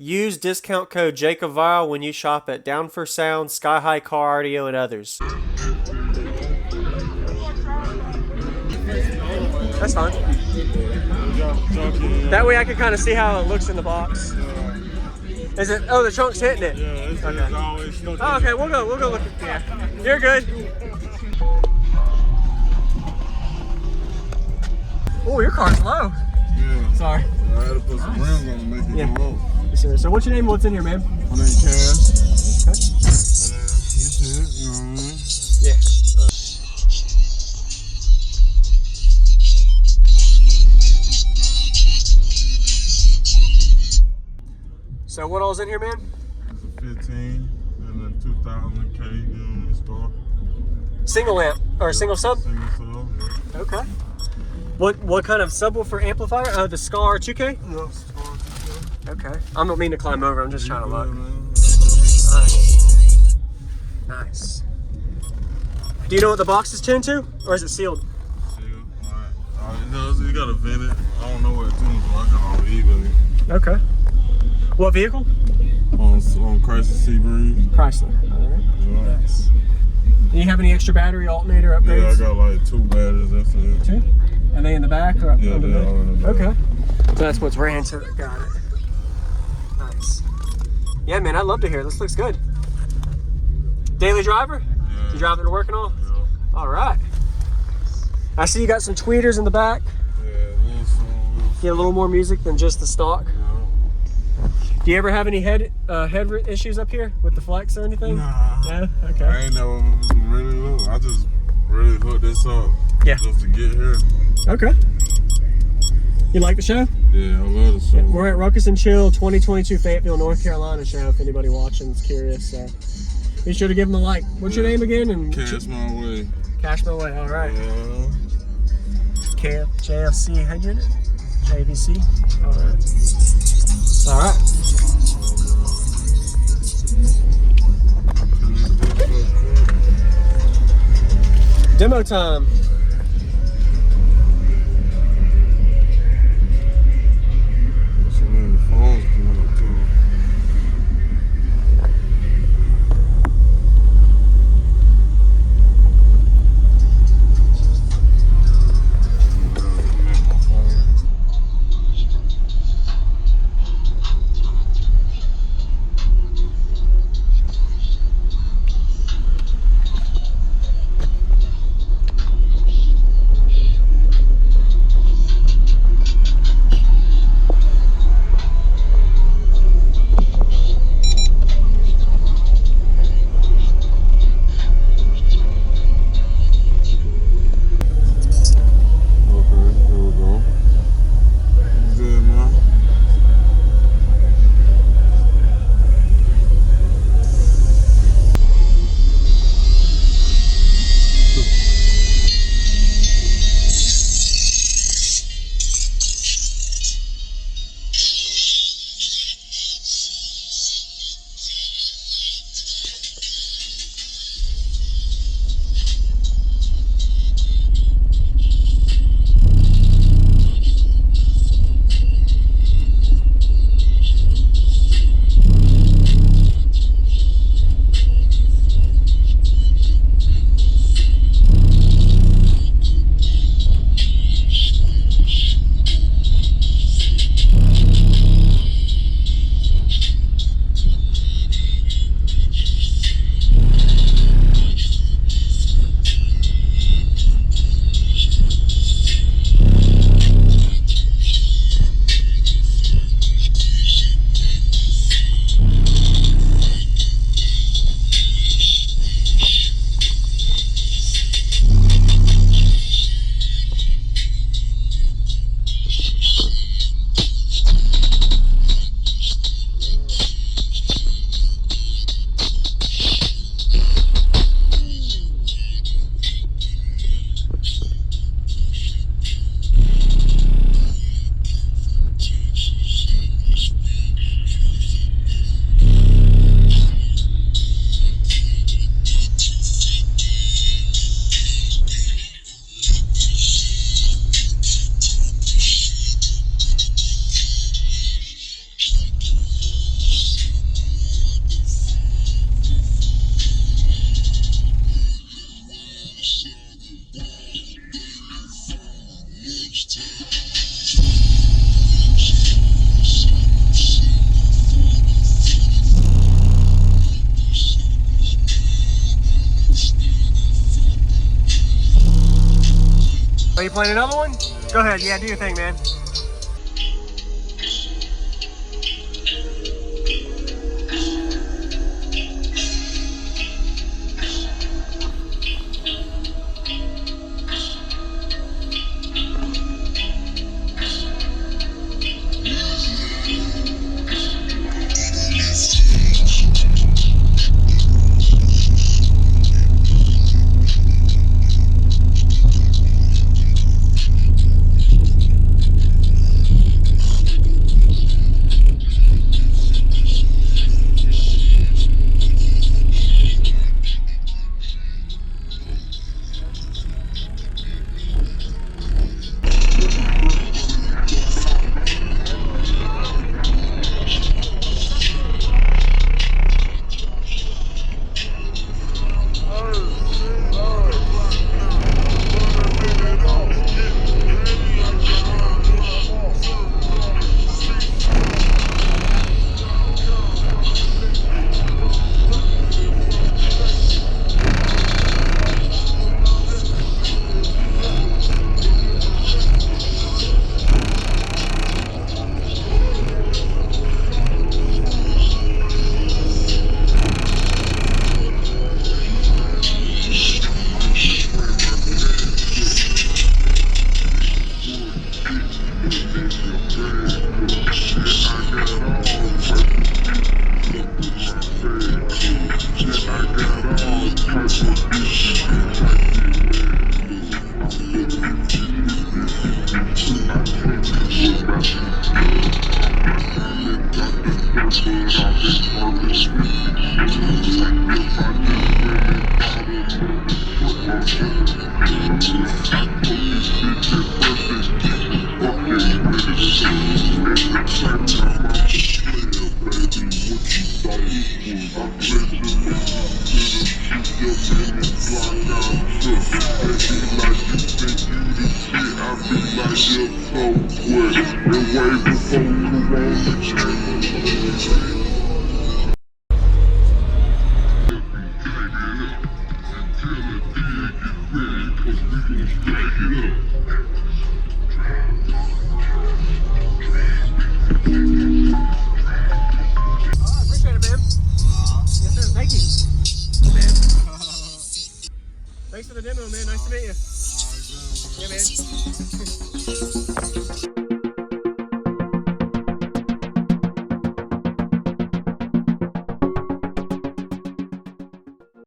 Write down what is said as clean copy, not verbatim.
Use discount code JacobViral when you shop at Down for Sound, SkyHigh Car Audio, and others. That's fine. That way I can kind of see how it looks in the box. Is it? Oh, the trunk's hitting it. Yeah, it's always stuck. Oh, okay, we'll go look at. Yeah, you're good. Oh, your car's low. Yeah. Sorry. I had to put some rims on to make it go low. Yes, sir. So what's your name? What's in here, man? My name's Kash. Okay. This is it, you know what I mean? Yeah. So what all's in here, man? It's a 15 and a 2000 K unit store. Single amp or single sub? Single sub, yeah. Okay. What kind of subwoofer amplifier? The Scar 2K? Yeah, Scar 2K. Okay. I don't mean to climb over. I'm just trying to look. Nice. Do you know what the box is tuned to, or is it sealed? Sealed. Alright. No, you got to vent it. I don't know where it's tuned, so I got all eBay. Okay. What vehicle? On Chrysler Sebring. Chrysler. All right. Yeah. Nice. Do you have any extra battery alternator upgrades? Yeah, I got like 2 batteries. That's it. 2? Are they in the back or up? Yeah, they're all in the back. Okay. So that's what's ran to it. Got it. Nice. Yeah, man, I'd love to hear it. This looks good. Daily driver? Yeah. You driving to work and all? Yeah. All right. I see you got some tweeters in the back. Yeah, little song. Get a little more music than just the stock. Yeah. Do you ever have any head issues up here with the flex or anything? Nah. Yeah? Okay. I ain't never really looked. I just really hooked this up. Yeah. Just to get here. Okay. You like the show? Yeah, I love the show. Yeah, we're at Ruckus and Chill 2022 Fayetteville, North Carolina show. If anybody watching is curious, so be sure to give them a like. What's your name again? And Cash my way. Cash my way. All right. Yeah. JFC 100. JVC. All right. All right. Demo time. Are you playing another one? Go ahead, yeah, do your thing, man. Thanks for the demo, man. Nice to meet you. Yeah, man.